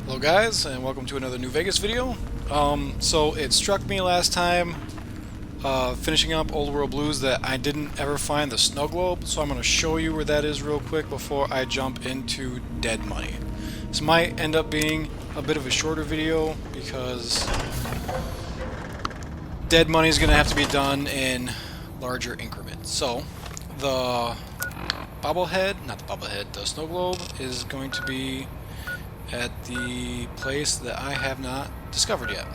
Hello guys, and welcome to another New Vegas video. So it struck me last time, finishing up Old World Blues, that I didn't ever find the snow globe, so I'm going to show you where that is real quick before I jump into Dead Money. This might end up being a bit of a shorter video, because Dead Money is going to have to be done in larger increments. So, the the snow globe is going to be at the place that I have not discovered yet.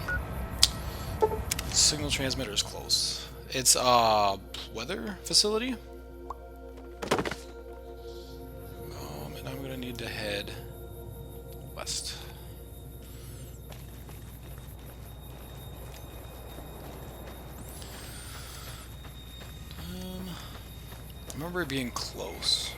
Signal transmitter is close. It's a weather facility. And I'm gonna need to head west. I remember it being close.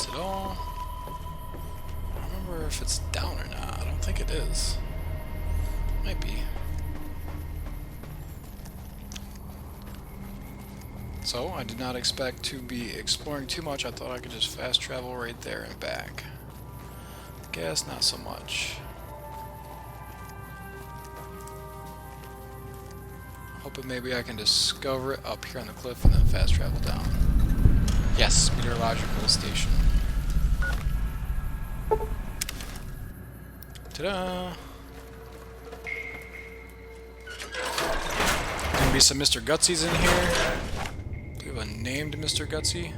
At all. I don't remember if it's down or not. I don't think it is. Might be. So, I did not expect to be exploring too much. I thought I could just fast travel right there and back. Guess not so much. Hoping maybe I can discover it up here on the cliff and then fast travel down. Yes, meteorological station. Ta-da! Gonna be some Mr. Gutsies in here. Do we have a named Mr. Gutsy?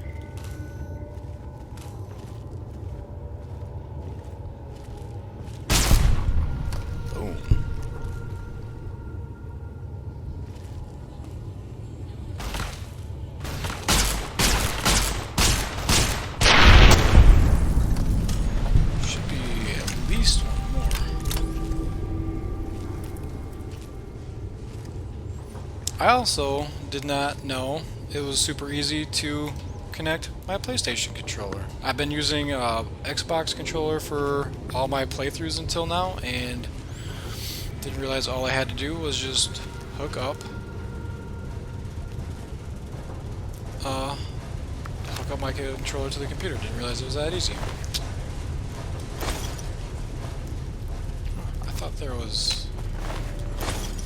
Boom. Should be at least one. I also did not know it was super easy to connect my PlayStation controller. I've been using a Xbox controller for all my playthroughs until now, and didn't realize all I had to do was just hook up my controller to the computer. Didn't realize it was that easy. I thought there was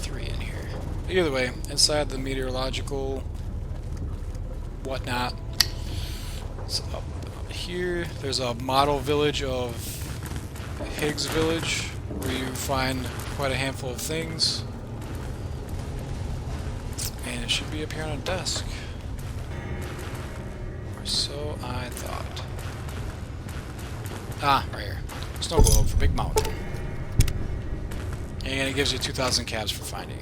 3 in here. Either way, inside the meteorological whatnot, it's up here. There's a model village of Higgs Village where you find quite a handful of things, and it should be up here on a desk, or so I thought. Ah, right here. Snow globe for Big Mountain, and it gives you 2,000 cabs for finding.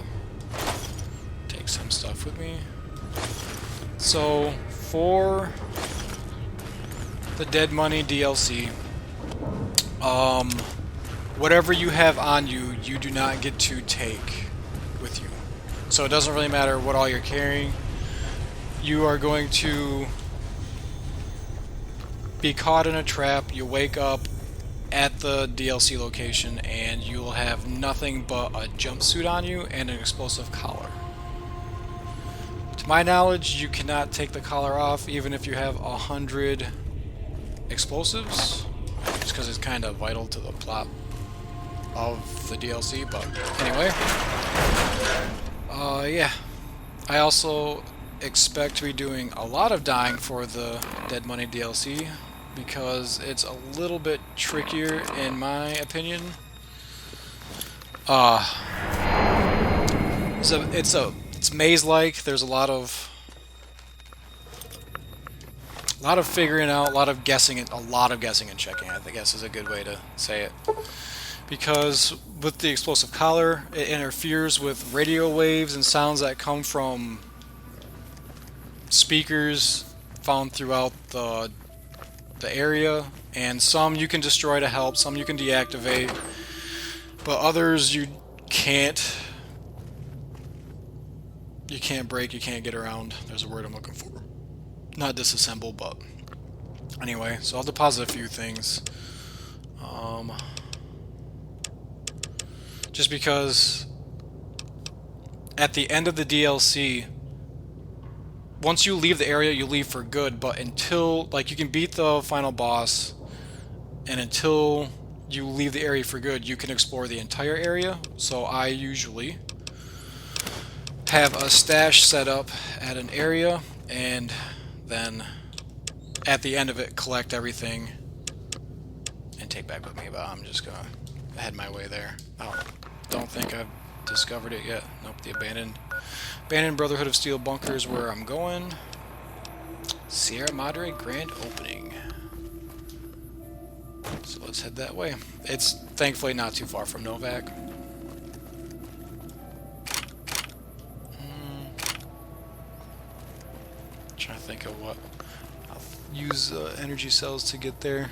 Take some stuff with me. So, for the Dead Money DLC, whatever you have on you, you do not get to take with you. So it doesn't really matter what all you're carrying. You are going to be caught in a trap. You wake up at the DLC location and you will have nothing but a jumpsuit on you and an explosive collar. To my knowledge, you cannot take the collar off even if you have 100 explosives, just because it's kind of vital to the plot of the DLC. But anyway, yeah, I also expect to be doing a lot of dying for the Dead Money DLC, because it's a little bit trickier in my opinion. It's maze-like. There's a lot of figuring out, a lot of guessing and checking, I guess is a good way to say it. Because with the explosive collar, it interferes with radio waves and sounds that come from speakers found throughout the area, and some you can destroy to help, some you can deactivate, but others you can't You can't break, you can't get around. There's a word I'm looking for. Not disassemble, but anyway. So I'll deposit a few things. Just because at the end of the DLC, once you leave the area, you leave for good, but until, like, you can beat the final boss, and until you leave the area for good, you can explore the entire area. So I usually have a stash set up at an area, and then at the end of it, collect everything and take back with me, but I'm just gonna head my way there. I don't think I've discovered it yet. Nope, the abandoned Brotherhood of Steel bunker is where I'm going. Sierra Madre grand opening. So let's head that way. It's thankfully not too far from Novak. Trying to think of what. I'll use energy cells to get there.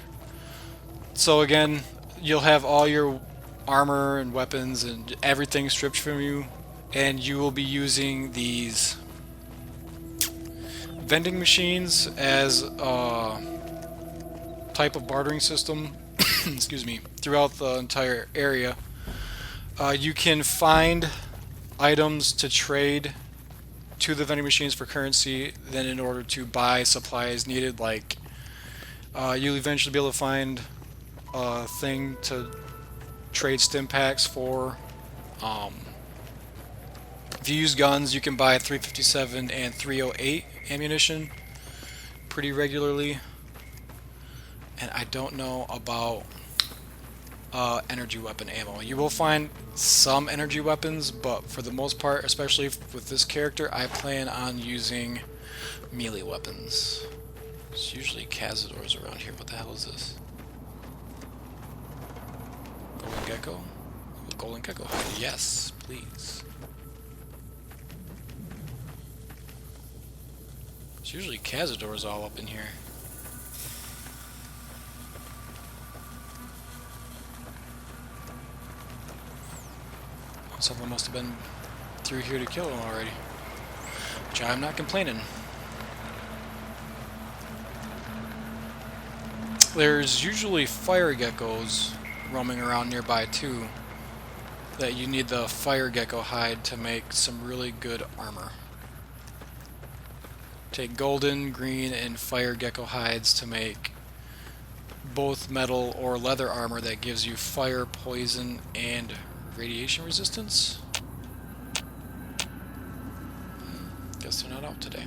So again, you'll have all your armor and weapons and everything stripped from you, and you will be using these vending machines as a type of bartering system excuse me, throughout the entire area. You can find items to trade to the vending machines for currency, then in order to buy supplies needed, like you'll eventually be able to find a thing to trade stim packs for. If you use guns, you can buy 357 and 308 ammunition pretty regularly. And I don't know about energy weapon ammo. You will find some energy weapons, but for the most part, especially with this character, I plan on using melee weapons. There's usually Cazadors around here. What the hell is this? Golden Gecko? Golden Gecko. Yes, please. There's usually Cazadors all up in here. Someone must have been through here to kill him already. Which I'm not complaining. There's usually fire geckos roaming around nearby too, that you need the fire gecko hide to make some really good armor. Take golden, green, and fire gecko hides to make both metal or leather armor that gives you fire, poison, and radiation resistance. Guess they're not out today.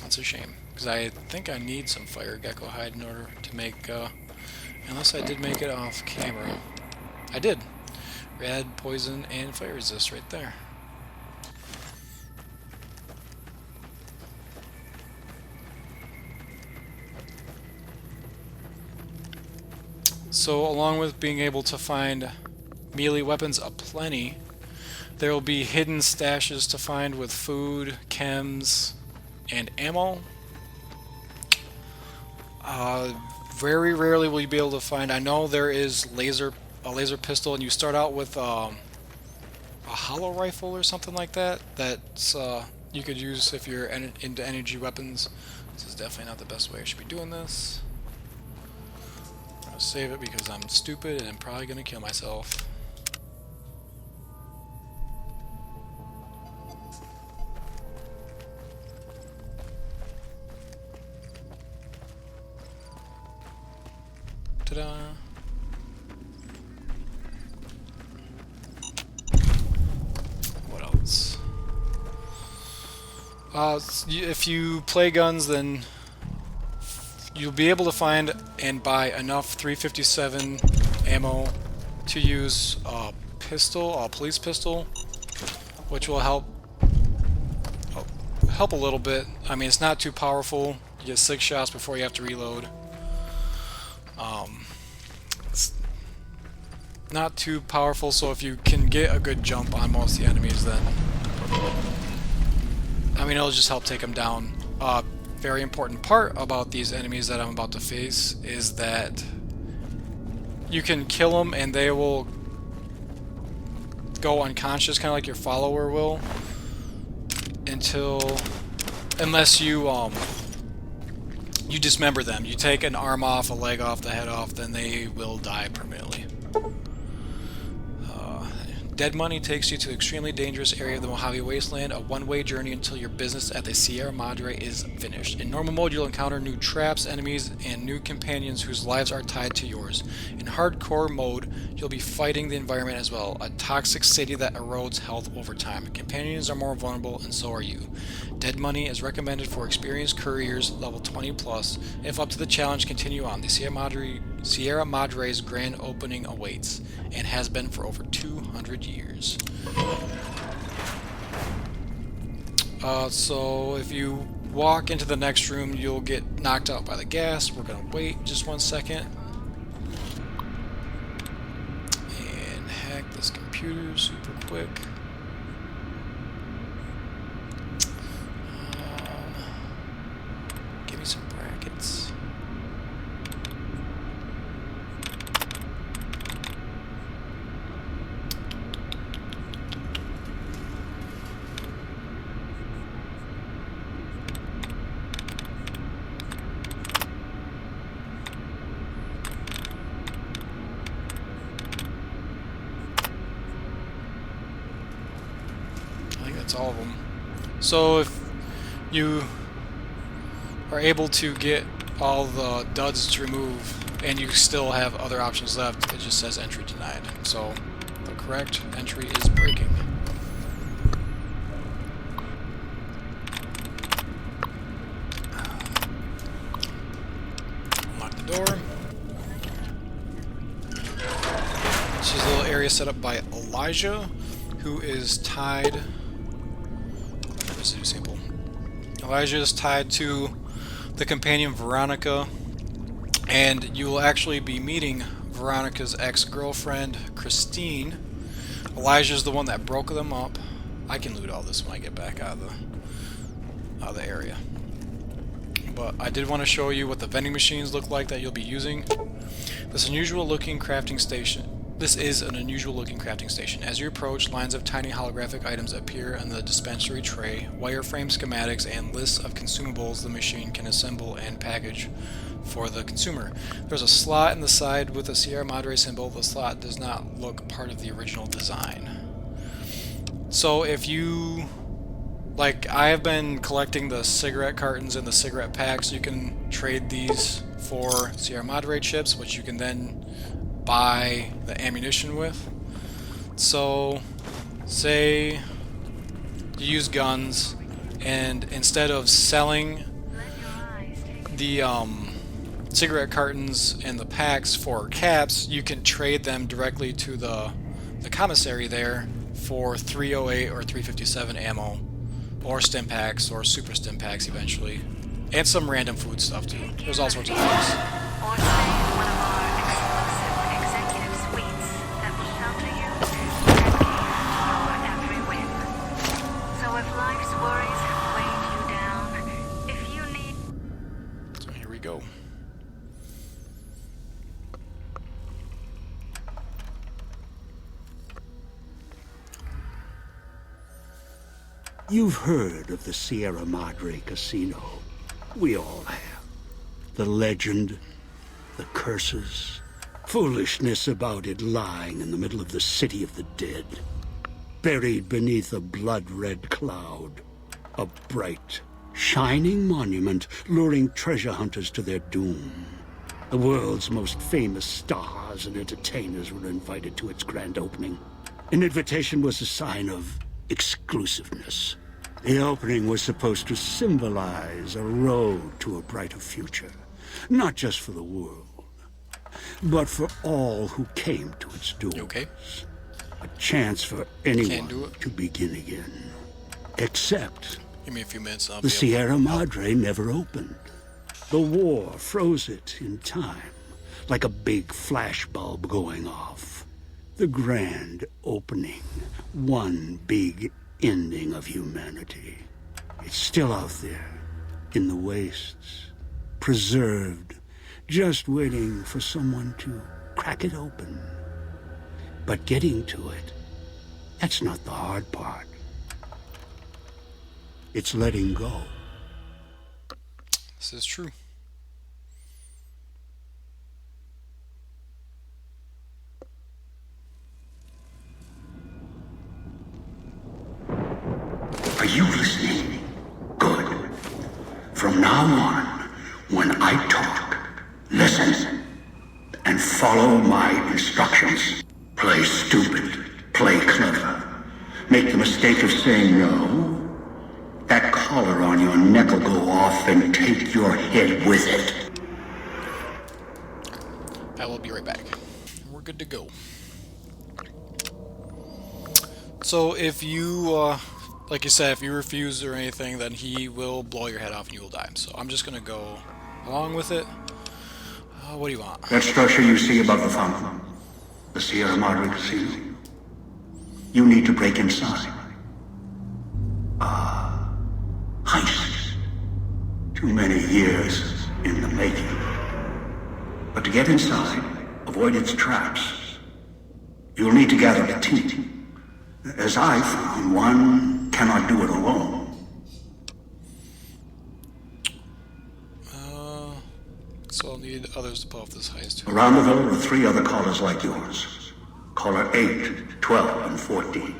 That's a shame, because I think I need some fire gecko hide in order to make, unless I did make it off camera. I did. Red, poison, and fire resist right there. So along with being able to find melee weapons aplenty, there will be hidden stashes to find with food, chems, and ammo. Very rarely will you be able to find, I know there is a laser pistol, and you start out with a hollow rifle or something like that, that's you could use if you're into energy weapons. This is definitely not the best way I should be doing this. I'm gonna save it because I'm stupid and I'm probably gonna kill myself. Ta-da! What else? If you play guns, then you'll be able to find and buy enough 357 ammo to use a pistol, a police pistol, which will help a little bit. I mean, it's not too powerful. You get 6 shots before you have to reload. It's not too powerful, so if you can get a good jump on most of the enemies, then I mean, it'll just help take them down. Very important part about these enemies that I'm about to face is that you can kill them and they will go unconscious, kind of like your follower will, unless you you dismember them. You take an arm off, a leg off, the head off, then they will die permanently. Dead Money takes you to an extremely dangerous area of the Mojave Wasteland, a one-way journey until your business at the Sierra Madre is finished. In normal mode, you'll encounter new traps, enemies, and new companions whose lives are tied to yours. In hardcore mode, you'll be fighting the environment as well, a toxic city that erodes health over time. Companions are more vulnerable, and so are you. Dead Money is recommended for experienced couriers, level 20+. If up to the challenge, continue on. The Sierra Madre's grand opening awaits, and has been for over 200 years. So if you walk into the next room, you'll get knocked out by the gas. We're gonna wait just 1 second. And hack this computer super quick. Give me some brackets. That's all of them. So if you are able to get all the duds to remove and you still have other options left, it just says entry denied. So the correct entry is breaking. Unlock the door. This is a little area set up by Elijah, who is tied. Sample. Elijah is tied to the companion Veronica, and you will actually be meeting Veronica's ex-girlfriend Christine. Elijah is the one that broke them up. I can loot all this when I get back out of the area. But I did want to show you what the vending machines look like that you'll be using. This is an unusual looking crafting station. As you approach, lines of tiny holographic items appear on the dispensary tray, wireframe schematics, and lists of consumables the machine can assemble and package for the consumer. There's a slot in the side with a Sierra Madre symbol. The slot does not look part of the original design. So if you... Like, I have been collecting the cigarette cartons and the cigarette packs. You can trade these for Sierra Madre chips, which you can then buy the ammunition with. So say you use guns, and instead of selling the cigarette cartons and the packs for caps, you can trade them directly to the commissary there for 308 or 357 ammo, or stim packs, or super stim packs eventually, and some random food stuff too. There's all sorts of things. Go. You've heard of the Sierra Madre Casino. We all have. The legend, the curses, foolishness about it lying in the middle of the city of the dead. Buried beneath a blood-red cloud. A bright, shining monument luring treasure hunters to their doom. The world's most famous stars and entertainers were invited to its grand opening. An invitation was a sign of exclusiveness. The opening was supposed to symbolize a road to a brighter future, not just for the world, but for all who came to its doors. Okay. A chance for anyone to begin again. Except... Give me a few minutes. The Sierra Madre never opened. The war froze it in time, like a big flashbulb going off. The grand opening, one big ending of humanity. It's still out there, in the wastes, preserved, just waiting for someone to crack it open. But getting to it, that's not the hard part. It's letting go. This is true. Are you listening? Good. From now on, when I talk, listen and follow my instructions. Play stupid, play clever. Make the mistake of saying no. That collar on your neck will go off and take your head with it. I will be right back. We're good to go. So if you, like you said, if you refuse or anything, then he will blow your head off and you will die. So I'm just going to go along with it. What do you want? That structure you see above the fountain, the Sierra Madre Casino. You need to break inside. Heist. Too many years in the making. But to get inside, avoid its traps, you'll need to gather a team. As I found, one cannot do it alone. So I'll need others to pull off this heist. Around the villa are 3 other callers like yours. Caller 8, 12, and 14.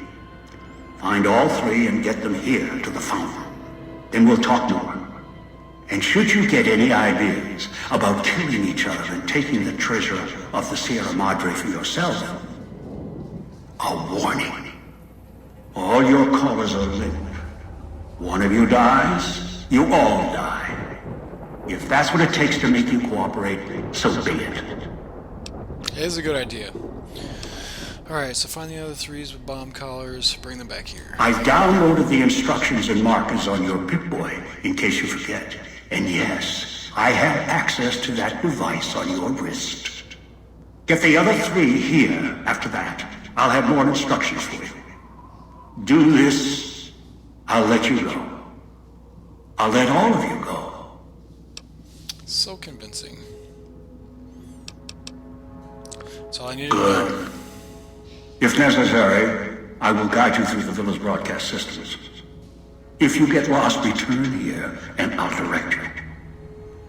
Find all 3 and get them here to the fountain. Then we'll talk more. And should you get any ideas about killing each other and taking the treasure of the Sierra Madre for yourself, a warning. All your callers are linked. One of you dies, you all die. If that's what it takes to make you cooperate, so be it. It is a good idea. Alright, so find the other 3s with bomb collars, bring them back here. I've downloaded the instructions and markers on your Pip-Boy, in case you forget. And yes, I have access to that device on your wrist. Get the other 3 here after that. I'll have more instructions for you. Do this, I'll let you go. I'll let all of you go. So convincing. That's all I needed. Good. If necessary, I will guide you through the villa's broadcast systems. If you get lost, return here, and I'll direct you.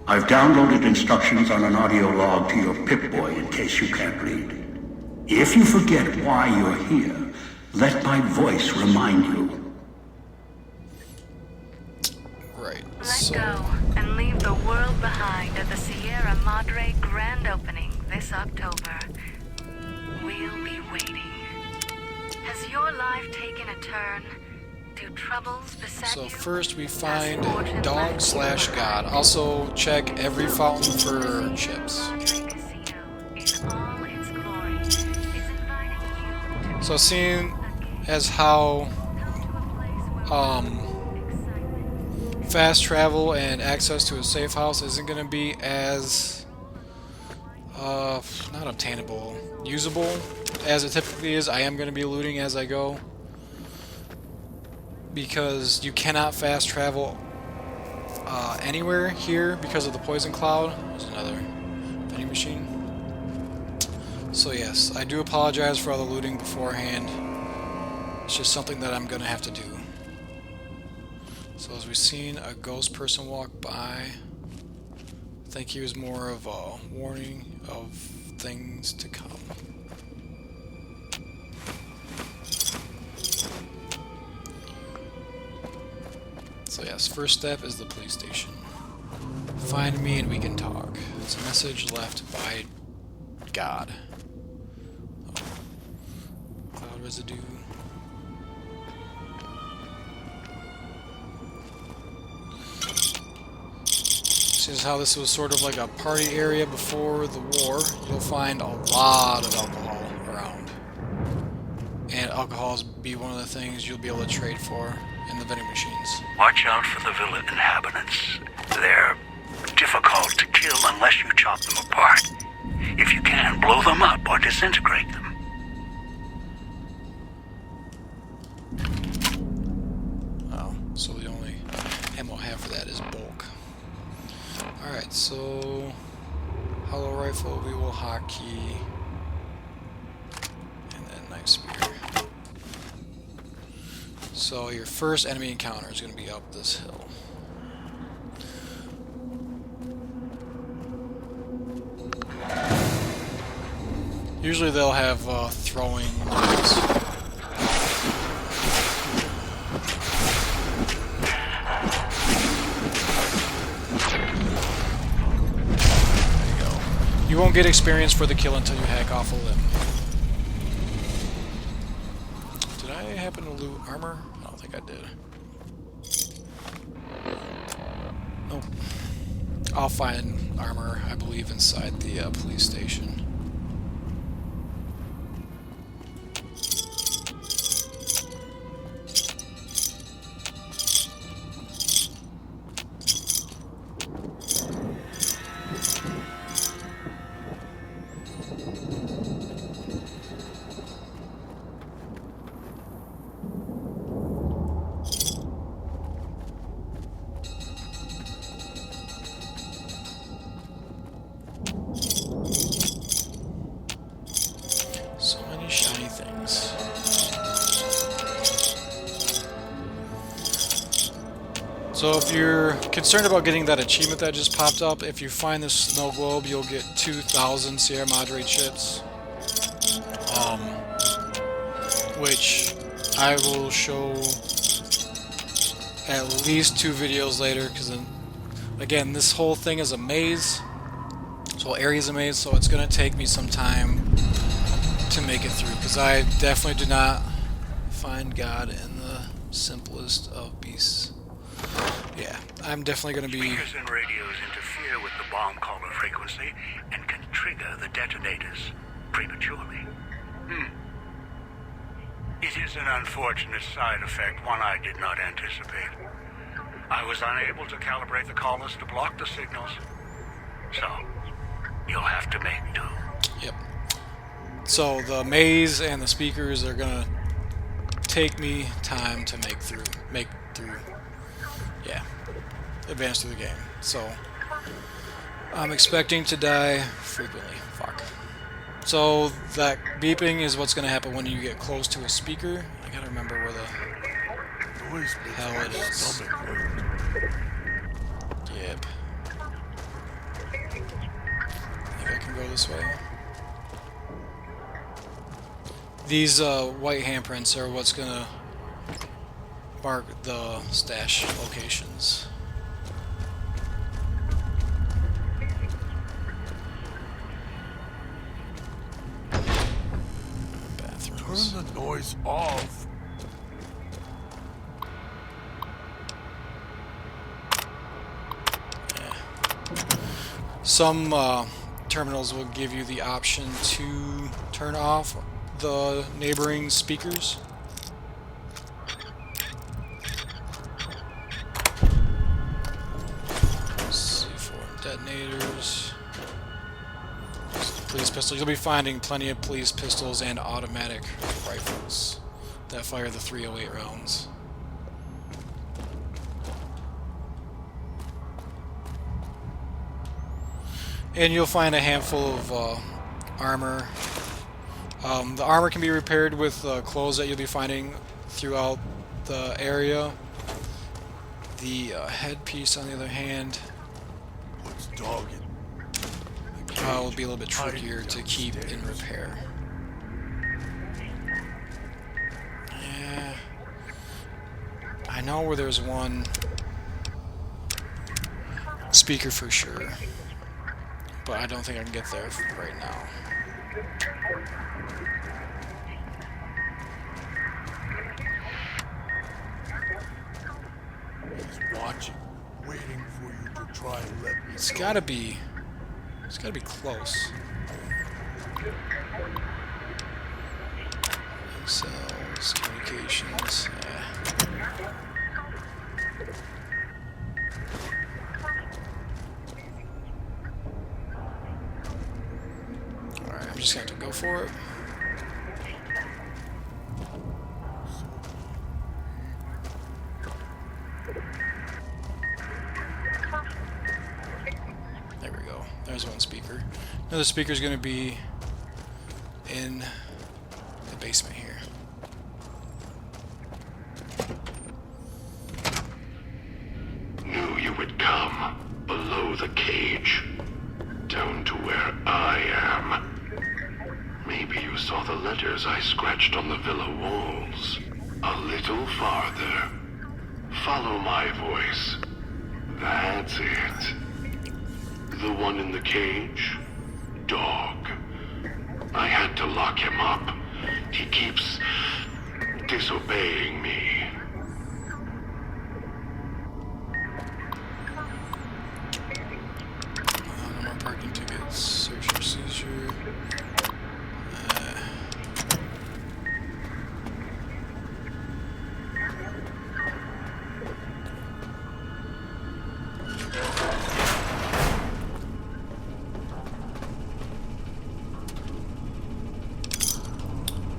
I've downloaded instructions on an audio log to your Pip-Boy in case you can't read. If you forget why you're here, let my voice remind you. Right, Let go and leave the world behind at the Sierra Madre grand opening this October. We'll be waiting. Has your life taken a turn? Do troubles beset So you? first we find dog/god. Also check every fountain for chips. So seeing as how fast travel and access to a safe house isn't going to be as not obtainable, usable as it typically is, I am going to be looting as I go, because you cannot fast travel anywhere here because of the poison cloud. There's another vending machine. So yes, I do apologize for all the looting beforehand. It's just something that I'm going to have to do. So as we've seen a ghost person walk by, I think he was more of a warning of things to come. So yes, first step is the police station. Find me and we can talk. It's a message left by God. Oh. Cloud residue. This is how this was sort of like a party area before the war. You'll find a lot of alcohol around. And alcohols be one of the things you'll be able to trade for in the vending machines. Watch out for the villa inhabitants. They're difficult to kill unless you chop them apart. If you can, blow them up or disintegrate them. Oh, so the only ammo I have for that is bulk. Alright, so hollow rifle, we will hotkey. nice spear. So your first enemy encounter is going to be up this hill. Usually they'll have throwing knives. There you go. You won't get experience for the kill until you hack off a limb. Did I happen to loot armor? I don't think I did. Nope. I'll find armor, I believe, inside the police station. So many shiny things. So if you're concerned about getting that achievement that just popped up, if you find this snow globe, you'll get 2,000 Sierra Madre chips. Which I will show at least 2 videos later, because again, this whole thing is a maze. This whole area is a maze, so it's going to take me some time to make it through, because I definitely do not find God in the simplest of beasts. Yeah, I'm definitely going to be... Speakers and radios interfere with the bomb caller frequency and can trigger the detonators prematurely. It is an unfortunate side effect, one I did not anticipate. I was unable to calibrate the callers to block the signals, so you'll have to make do. Yep. So the maze and the speakers are gonna take me time to make through. Yeah. Advance through the game. So I'm expecting to die frequently. Fuck. So that beeping is what's gonna happen when you get close to a speaker. I gotta remember where the hell it is. Yep. I think I can go this way. These white handprints are what's gonna mark the stash locations. Bathrooms. Turn the noise off. Yeah. Some terminals will give you the option to turn off the neighboring speakers. C4 detonators. Police pistols. You'll be finding plenty of police pistols and automatic rifles that fire the 308 rounds. And you'll find a handful of armor. The armor can be repaired with clothes that you'll be finding throughout the area. The headpiece, on the other hand, What's dogging? will be a little bit trickier to keep in repair. Yeah, I know where there's one speaker for sure, but I don't think I can get there right now. He's watching, waiting for you to try and let me It's go. gotta be close. Cells, communications, yeah. Alright, I'm just gonna have to go for it. There we go. There's one speaker. Another speaker is going to be in the basement here. Knew you would come. Below the cage. Down to where I am. Maybe you saw the letters I scratched on the villa walls. A little farther. Follow my voice. That's it. The one in the cage? Dog. I had to lock him up. He keeps disobeying me. No more parking tickets. Search and seizure.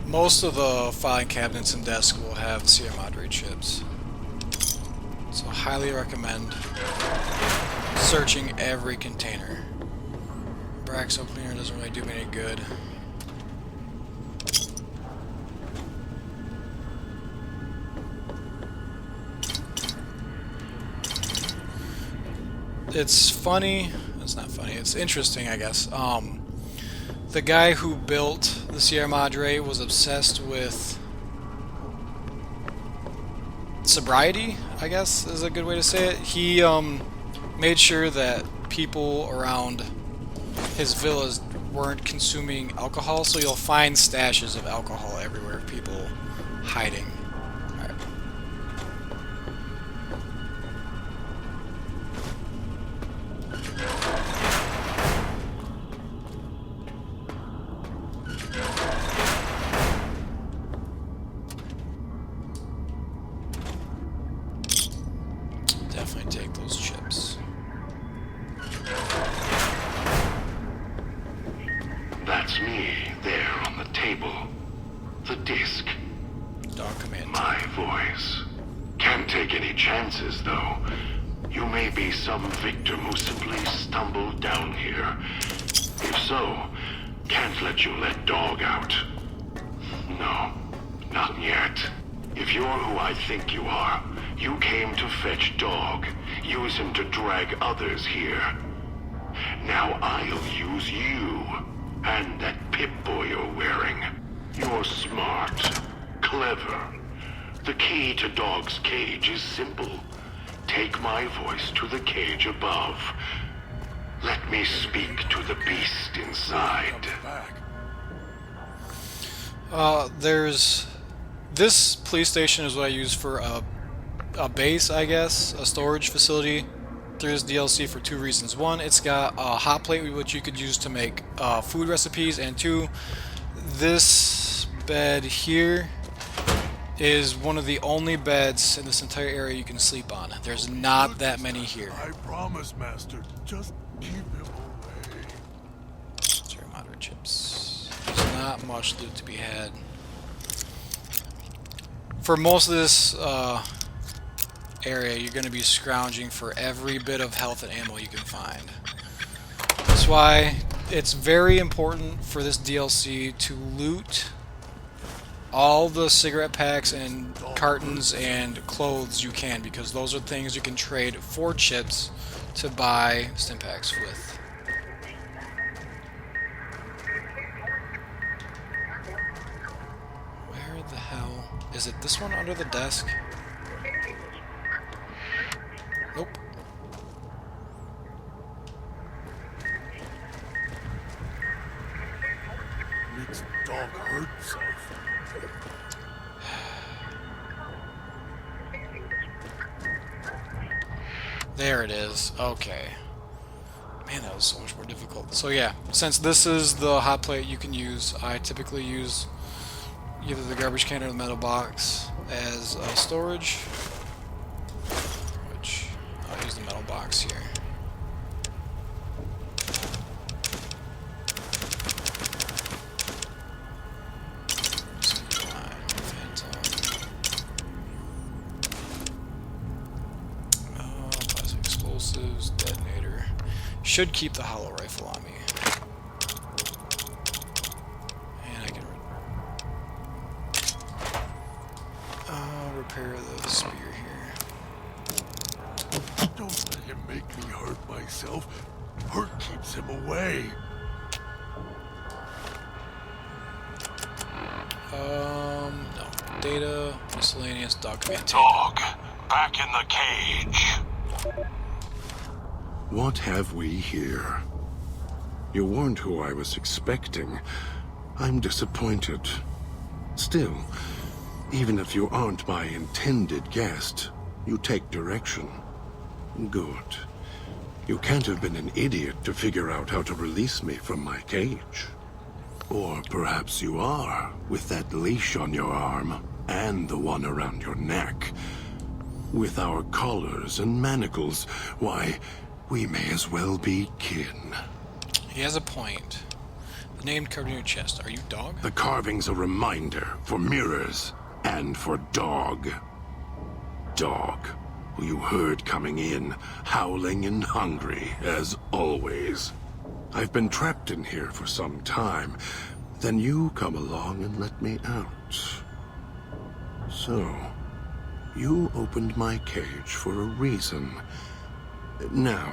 Most of the filing cabinets and desks will have Sierra Madre chips. So I highly recommend searching every container. Braxo cleaner doesn't really do me any good. It's funny. It's not funny. It's interesting, I guess. The guy who built the Sierra Madre was obsessed with sobriety, I guess is a good way to say it. He made sure that people around his villas weren't consuming alcohol, so you'll find stashes of alcohol everywhere, people hiding. Alright. Definitely take those chips. That's me, there on the table. The disc. Dog command. My voice. Can't take any chances, though. You may be some victim who simply stumbled down here. If so, can't let you let Dog out. No, not yet. If you're who I think you are, you came to fetch Dog, use him to drag others here. Now I'll use you, and that Pip-Boy you're wearing. You're smart, clever. The key to Dog's cage is simple. Take my voice to the cage above. Let me speak to the beast inside. There's... This police station is what I use for a base, I guess, a storage facility through this DLC for two reasons. One, it's got a hot plate which you could use to make food recipes, and two, this bed here is one of the only beds in this entire area you can sleep on. There's not that many here. I promise, Master. Just keep him away. Sierra Madre chips. There's not much loot to be had. For most of this area, you're going to be scrounging for every bit of health and ammo you can find. That's why it's very important for this DLC to loot all the cigarette packs and cartons and clothes you can, because those are things you can trade for chips to buy stim packs with. Where the hell is it? This one under the desk? Nope. Makes Dog hurt himself. There it is. Okay. Man, that was so much more difficult. So yeah, since this is the hot plate you can use, I typically use either the garbage can or the metal box as storage. Which, I'll use the metal box here. Plastic explosives, detonator. Should keep the hollow rifle on me. And I can away. No. Data, miscellaneous, dog command tape. Dog, back in the cage. What have we here? You weren't who I was expecting. I'm disappointed. Still, even if you aren't my intended guest, you take direction. Good. You can't have been an idiot to figure out how to release me from my cage. Or perhaps you are, with that leash on your arm, and the one around your neck. With our collars and manacles, why, we may as well be kin. He has a point. The name carved in your chest. Are you dog? The carving's a reminder for mirrors and for dog. Dog, who you heard coming in, howling and hungry, as always. I've been trapped in here for some time. Then you come along and let me out. So, you opened my cage for a reason. Now,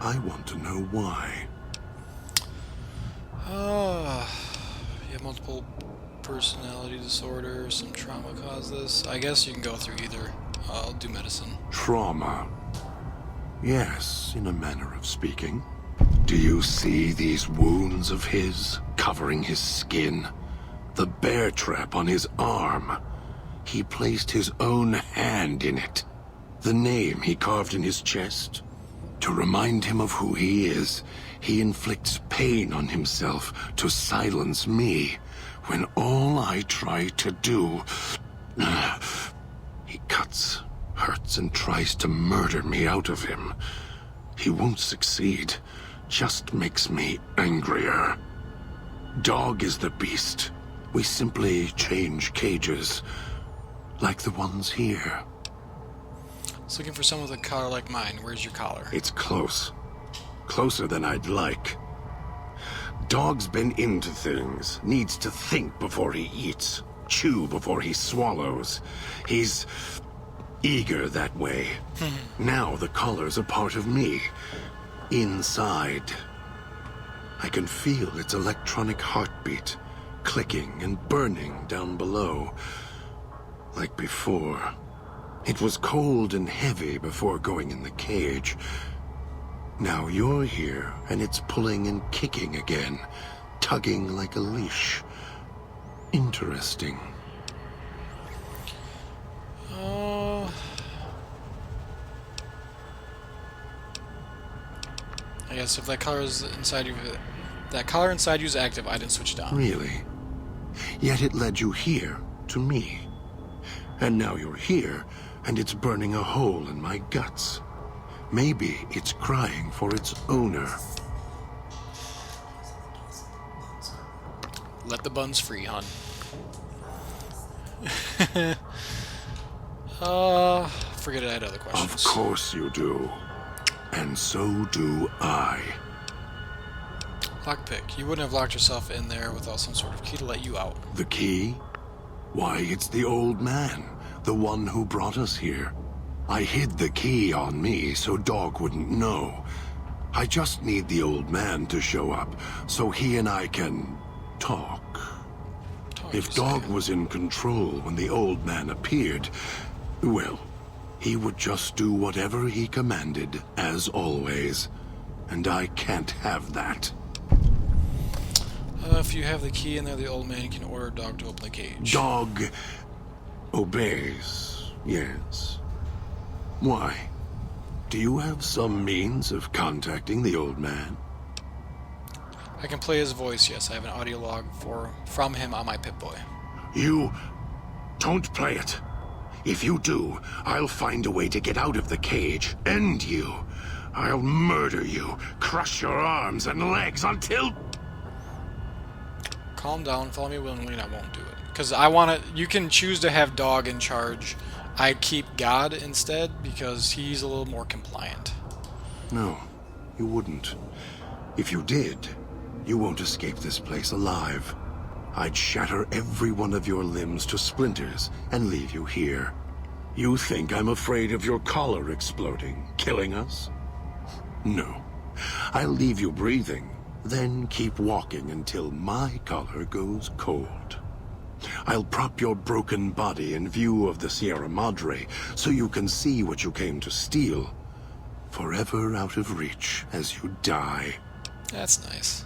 I want to know why. You have multiple personality disorder, some trauma caused this. I guess you can go through either. I'll do medicine. Trauma. Yes, in a manner of speaking. Do you see these wounds of his, covering his skin? The bear trap on his arm. He placed his own hand in it. The name he carved in his chest. To remind him of who he is, he inflicts pain on himself to silence me, when all I try to do... He cuts, hurts, and tries to murder me out of him. He won't succeed, just makes me angrier. Dog is the beast. We simply change cages, like the ones here. It's looking for someone with a collar like mine. Where's your collar? It's close. Closer than I'd like. Dog's been into things, needs to think before he eats, chew before he swallows. He's eager that way. Now the collar's a part of me. Inside. I can feel its electronic heartbeat, clicking and burning down below. Like before. It was cold and heavy before going in the cage. Now you're here, and it's pulling and kicking again, tugging like a leash. Interesting. I guess if that collar is inside you, that collar inside you is active, I didn't switch it on. Really? Yet it led you here, to me. And now you're here, and it's burning a hole in my guts. Maybe it's crying for its owner. Let the buns free, hon. Forget it, I had other questions. Of course you do. And so do I. Lockpick. You wouldn't have locked yourself in there without some sort of key to let you out. The key? Why, it's the old man, the one who brought us here. I hid the key on me so Dog wouldn't know. I just need the old man to show up so he and I can talk. If Dog was in control when the old man appeared, well, he would just do whatever he commanded, as always. And I can't have that. If you have the key in there, the old man can order Dog to open the cage. Dog obeys, yes. Why? Do you have some means of contacting the old man? I can play his voice, yes. I have an audio log from him on my Pip-Boy. You don't play it. If you do, I'll find a way to get out of the cage. End you. I'll murder you, crush your arms and legs until... Calm down, follow me willingly, and I won't do it. Because I want to... You can choose to have Dog in charge. I'd keep God instead, because he's a little more compliant. No, you wouldn't. If you did, you won't escape this place alive. I'd shatter every one of your limbs to splinters and leave you here. You think I'm afraid of your collar exploding, killing us? No. I'll leave you breathing, then keep walking until my collar goes cold. I'll prop your broken body in view of the Sierra Madre so you can see what you came to steal. Forever out of reach as you die. That's nice.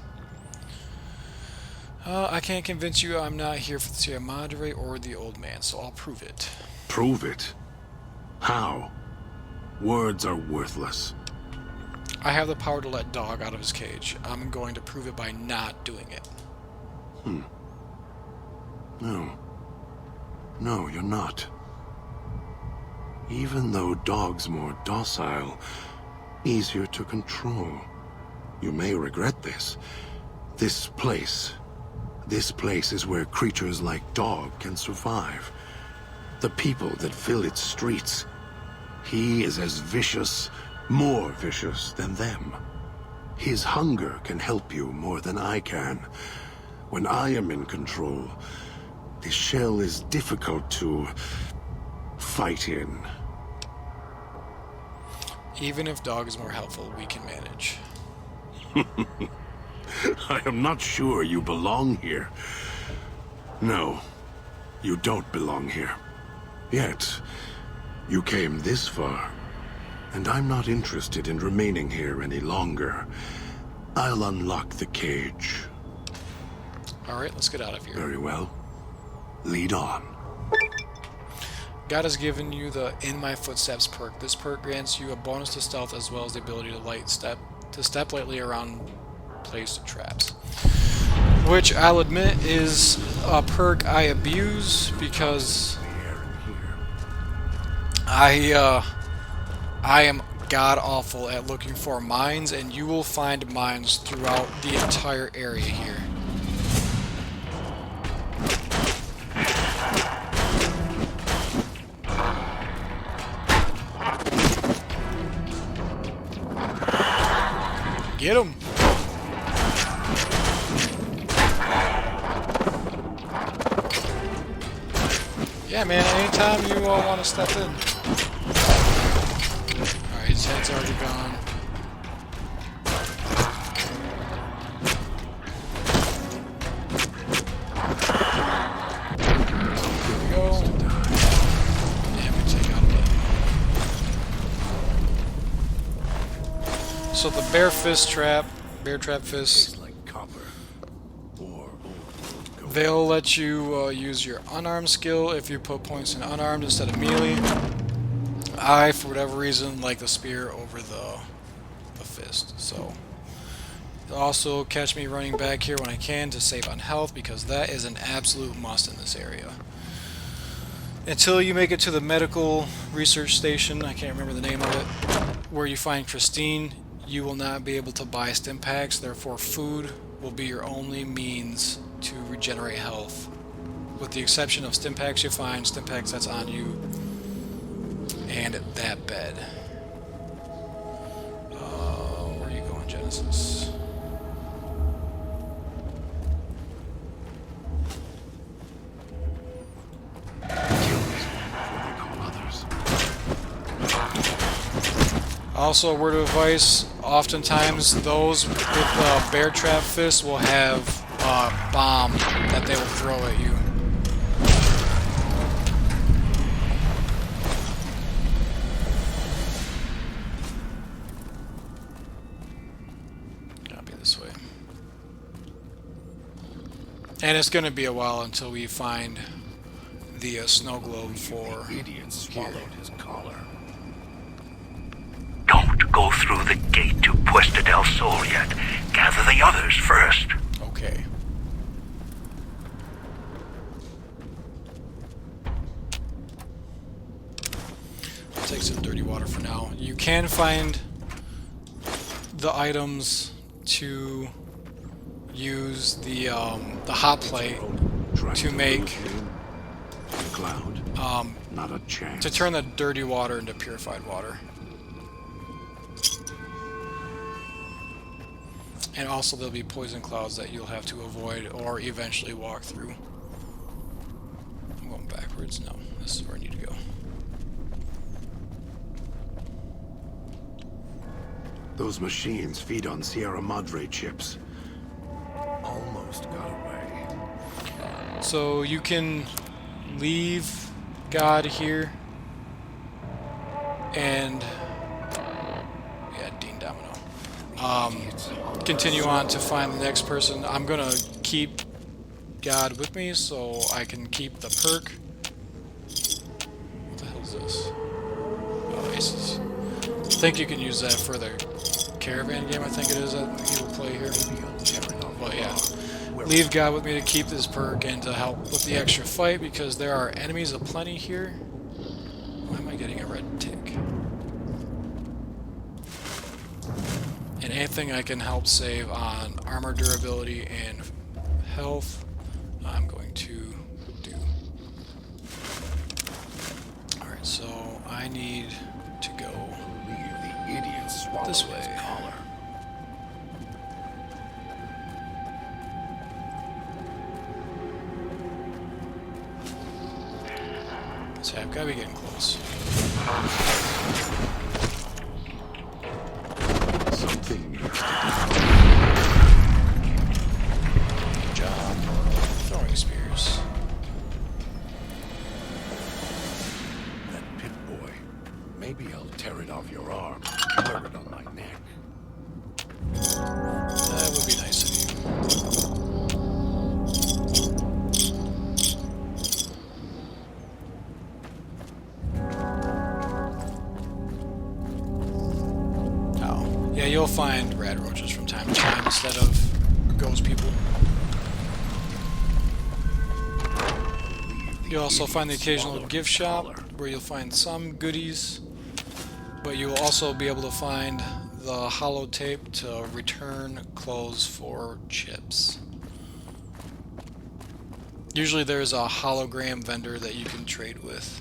I can't convince you I'm not here for the Sierra Madre or the old man, so I'll prove it. Prove it? How? Words are worthless. I have the power to let Dog out of his cage. I'm going to prove it by not doing it. No. No, you're not. Even though Dog's more docile, easier to control. You may regret this. This place is where creatures like Dog can survive. The people that fill its streets. He is as vicious, more vicious than them. His hunger can help you more than I can. When I am in control, the shell is difficult to fight in. Even if Dog is more helpful, we can manage. I am not sure you belong here. No, you don't belong here. Yet, you came this far, and I'm not interested in remaining here any longer. I'll unlock the cage. Alright, let's get out of here. Very well. Lead on. God has given you the In My Footsteps perk. This perk grants you a bonus to stealth as well as the ability to step lightly around placed traps. Which I'll admit is a perk I abuse because I am god awful at looking for mines, and you will find mines throughout the entire area here. Get him! Yeah, man, anytime you want to step in. Alright, his head's already gone. Here we go. And we take out a So the bear trap fist, they'll let you use your unarmed skill if you put points in unarmed instead of melee. I, for whatever reason, like the spear over the fist. So also catch me running back here when I can to save on health, because that is an absolute must in this area. Until you make it to the medical research station, I can't remember the name of it, where you find Christine, you will not be able to buy stim packs, therefore food will be your only means to regenerate health. With the exception of stim packs you find, stim packs that's on you, and that bed. Where are you going, Genesis? Also, a word of advice, oftentimes those with bear trap fists will have a bomb that they will throw at you. Gotta be this way. And it's gonna be a while until we find the snow globe for Idiot swallowed his collar. Don't go through the gate to Puesta del Sol yet. Gather the others first. Okay. I'll take some dirty water for now. You can find the items to use the hot plate to make Cloud. Not a chance. to turn the dirty water into purified water. And also there'll be poison clouds that you'll have to avoid or eventually walk through. I'm going backwards. No, this is where I need to go. Those machines feed on Sierra Madre chips. Almost got away. So you can leave God here and yeah, Dean Domino. Continue on to find the next person. I'm gonna keep God with me so I can keep the perk. What the hell is this? Oh, aces. I think you can use that for the caravan game, I think it is, that he will play here. But yeah, leave God with me to keep this perk and to help with the extra fight because there are enemies aplenty here. Why am I getting a red tick? And anything I can help save on armor durability and health, I'm going to do. Alright, so I need to go The idiot swallowed this his way. collar. So I've got to be getting close. Something needs to Good job. Throwing spears. That Pip-Boy. Maybe I'll tear it off your arm. Wear it on my neck. That would be nice of you. Oh. Yeah, you'll find rad roaches from time to time instead of ghost people. You'll also find the occasional gift shop where you'll find some goodies, but you will also be able to find the hollow tape to return clothes for chips. Usually there's a hologram vendor that you can trade with.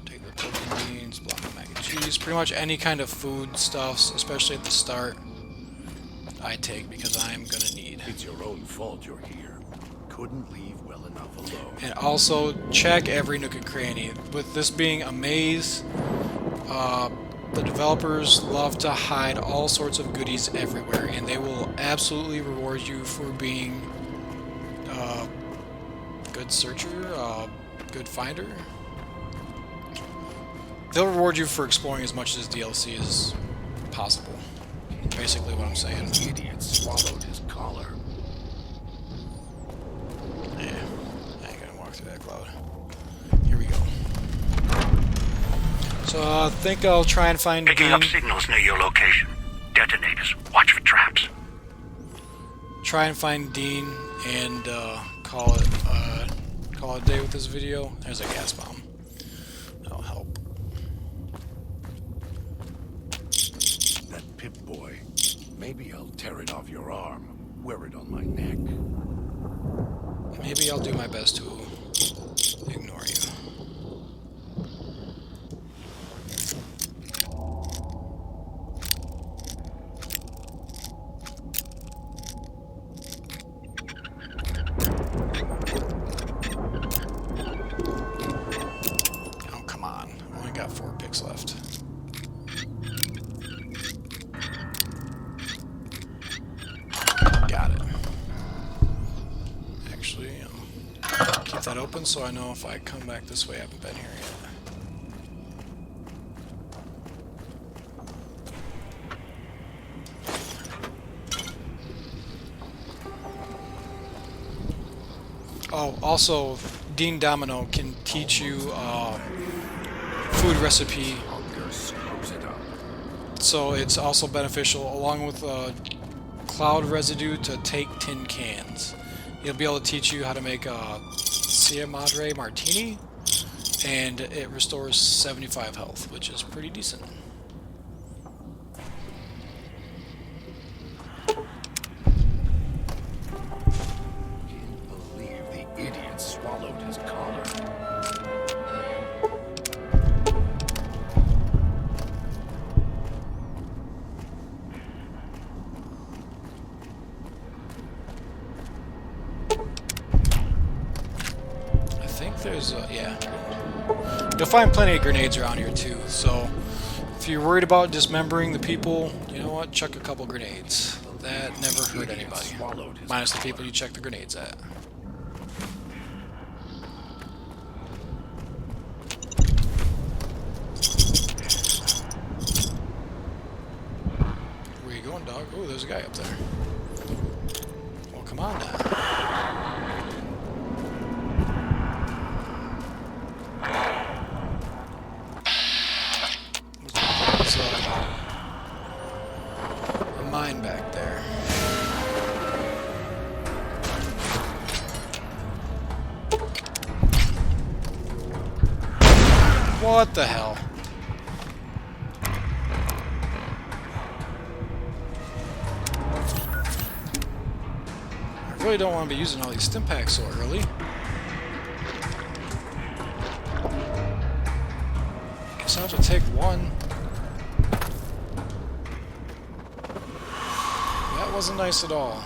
Take the protein beans, block of mac and cheese, pretty much any kind of food stuffs, especially at the start, I take because I'm gonna need. It's your own fault you're here. Couldn't leave well enough alone. And also check every nook and cranny. With this being a maze, the developers love to hide all sorts of goodies everywhere, and they will absolutely reward you for being a good searcher, good finder. They'll reward you for exploring as much of this DLC as possible. Basically what I'm saying. The idiot swallowed his collar. Yeah, I ain't gonna walk through that cloud. Here we go. So I think I'll try and find Picking up Dean. signals near your location. Detonators. Watch for traps. Try and find Dean and call it a day with this video. There's a gas bomb. That'll help. That Pip-Boy. Maybe I'll tear it off your arm. Wear it on my neck. Maybe I'll do my best to ignore you. Oh, come on. I only got 4 picks left. Got it. Actually, keep that open so I know if I come back this way. I haven't been here yet. Oh, also, Dean Domino can teach you food recipe, Hunger scoops it up. so it's also beneficial, along with cloud residue, to take tin cans. He'll be able to teach you how to make a Sierra Madre martini, and it restores 75 health, which is pretty decent. Can't believe the idiot swallowed his collar. I think there's yeah. You'll find plenty of grenades around here too, so If you're worried about dismembering the people, you know what? Chuck a couple grenades. That never hurt anybody. Minus the people you check the grenades at. Where you going, dog? Oh, there's a guy up there. Well, come on now. There's a mine back there. What the hell? I really don't want to be using all these stim packs so early. Guess I'll have to take one. That wasn't nice at all.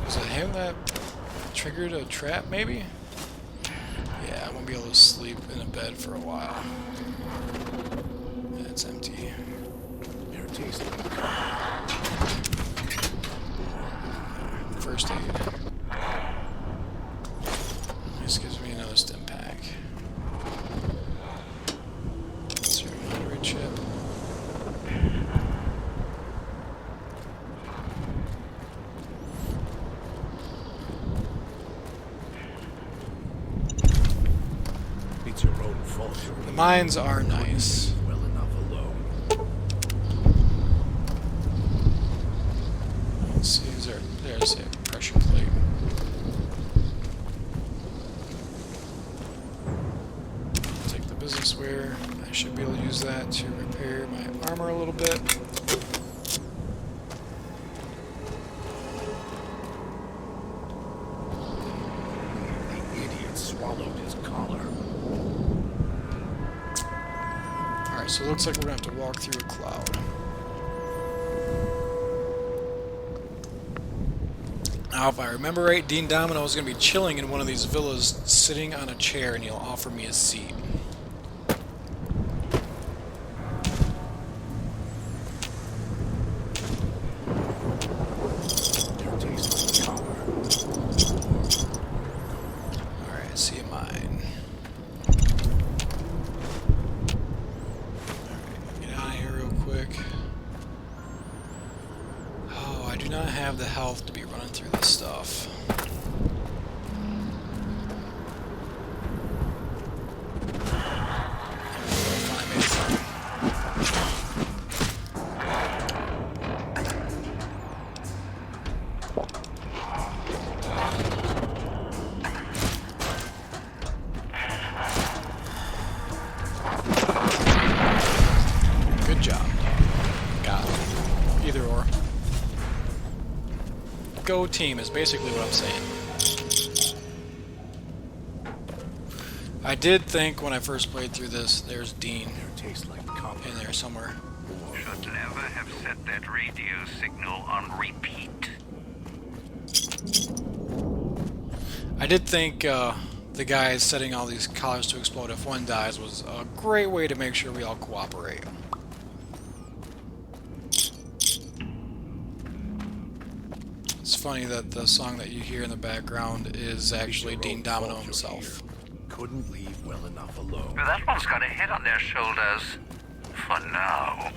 Was it him that triggered a trap, maybe? Yeah, I'm gonna be able to sleep in a bed for a while. Yeah, it's empty. Air tastes like First aid. This gives me another stim pack. That's your Madre chip. beats a road full. The mines are nice. Well enough alone. Let's see, there's a pressure plate. Take the business wear. I should be able to use that to repair my armor a little bit. The idiot swallowed his collar. Alright, so it looks like we're going to have to walk through a cloud. Now, if I remember right, Dean Domino is going to be chilling in one of these villas, sitting on a chair, and he'll offer me a seat. Air tastes like collar. Alright, see a mine. Alright, get out of here real quick. Oh, I do not have the health to be running through this stuff. Good job. Got it. Either or. Go team is basically what I'm saying. I did think when I first played through this, there's Dean Air tastes like collar. in there somewhere. Should never have set that radio signal on repeat. I did think the guy setting all these collars to explode if one dies was a great way to make sure we all cooperate. It's funny that the song that you hear in the background is actually Dean Domino himself. Couldn't leave well enough alone. But that one's got a head on their shoulders. For now.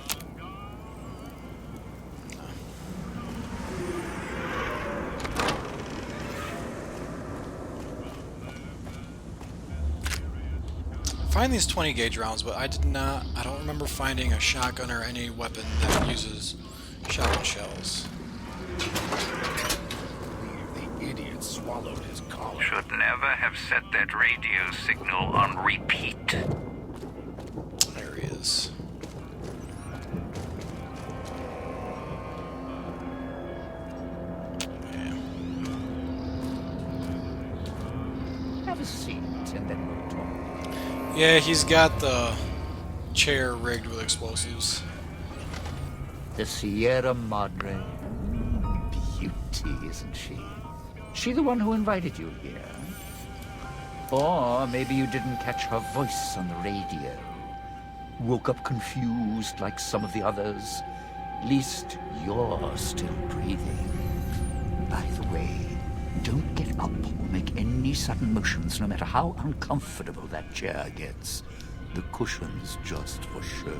I find these 20 gauge rounds, but I don't remember finding a shotgun or any weapon that uses shotgun shells. The idiot swallowed his collar. Should never have set that radio signal on repeat. There he is. Yeah. Have a seat, and then we'll talk. Yeah, he's got the chair rigged with explosives. The Sierra Madre. Beauty, isn't she? She the one who invited you here? Or maybe you didn't catch her voice on the radio. Woke up confused like some of the others. Least you're still breathing. By the way, don't get up or make any sudden motions, no matter how uncomfortable that chair gets. The cushion's just for show.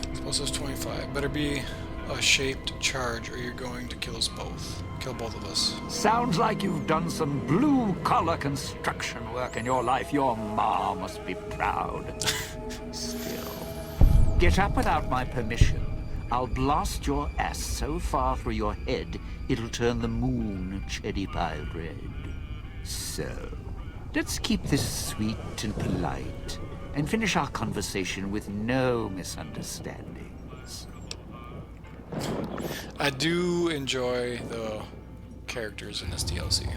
Explosives 25. Better be a shaped charge or you're going to kill us both. Kill both of us. Sounds like you've done some blue-collar construction work in your life. Your ma must be proud. Still, get up without my permission. I'll blast your ass so far through your head, it'll turn the moon cherry pie red. So, let's keep this sweet and polite, and finish our conversation with no misunderstandings. I do enjoy the characters in this DLC.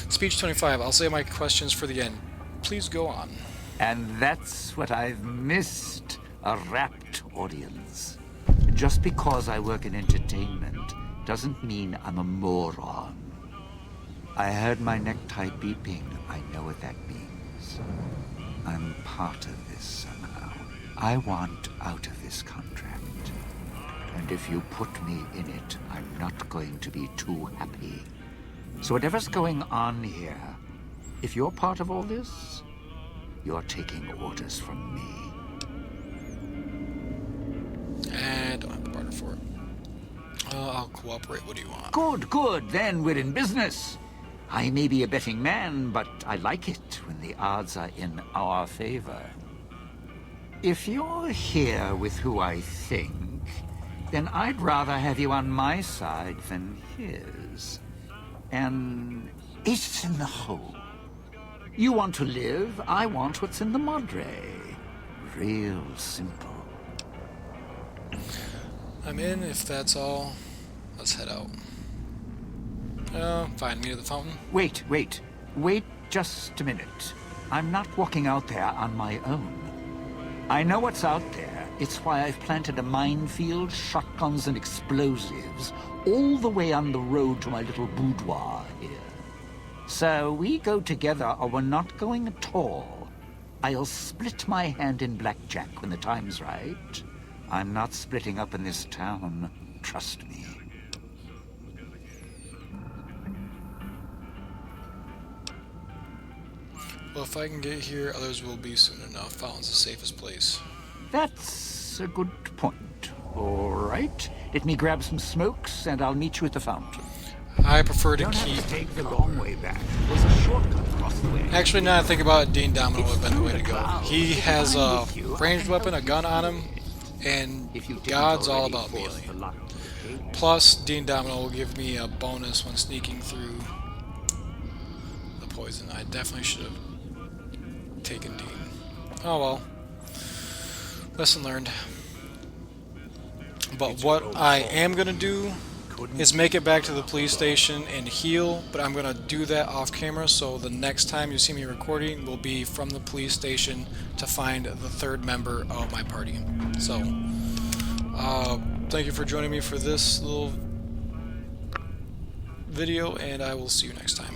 Speech 25. I'll save my questions for the end. Please go on. And that's what I've missed, a rapt audience. Just because I work in entertainment doesn't mean I'm a moron. I heard my necktie beeping. I know what that means. I'm part of this somehow. I want out of this contract. And if you put me in it, I'm not going to be too happy. So whatever's going on here, if you're part of all this, you're taking orders from me. And don't have to barter for it. I'll cooperate. What do you want? Good, good. Then we're in business. I may be a betting man, but I like it when the odds are in our favor. If you're here with who I think, then I'd rather have you on my side than his. And it's in the hole. You want to live, I want what's in the Madre. Real simple. I'm in, if that's all. Let's head out. Fine, meet at the fountain. Wait just a minute. I'm not walking out there on my own. I know what's out there. It's why I've planted a minefield, shotguns and explosives all the way on the road to my little boudoir here. So we go together or we're not going at all. I'll split my hand in blackjack when the time's right. I'm not splitting up in this town, trust me. Well, if I can get here, others will be soon enough. Fountain's the safest place. That's a good point. All right. Let me grab some smokes and I'll meet you at the fountain. I prefer to Don't keep... have to take the long way back. There's a shortcut across the way. Actually, now I think about it, Dean Domino would have been the way to go. He has a ranged weapon, a gun on him, and God's all about melee. Plus, Dean Domino will give me a bonus when sneaking through the poison. I definitely should have taken Dean. Oh well. Lesson learned. But what I am going to do is make it back to the police station and heal, but I'm going to do that off camera, so the next time you see me recording will be from the police station to find the third member of my party. So, thank you for joining me for this little video, and I will see you next time.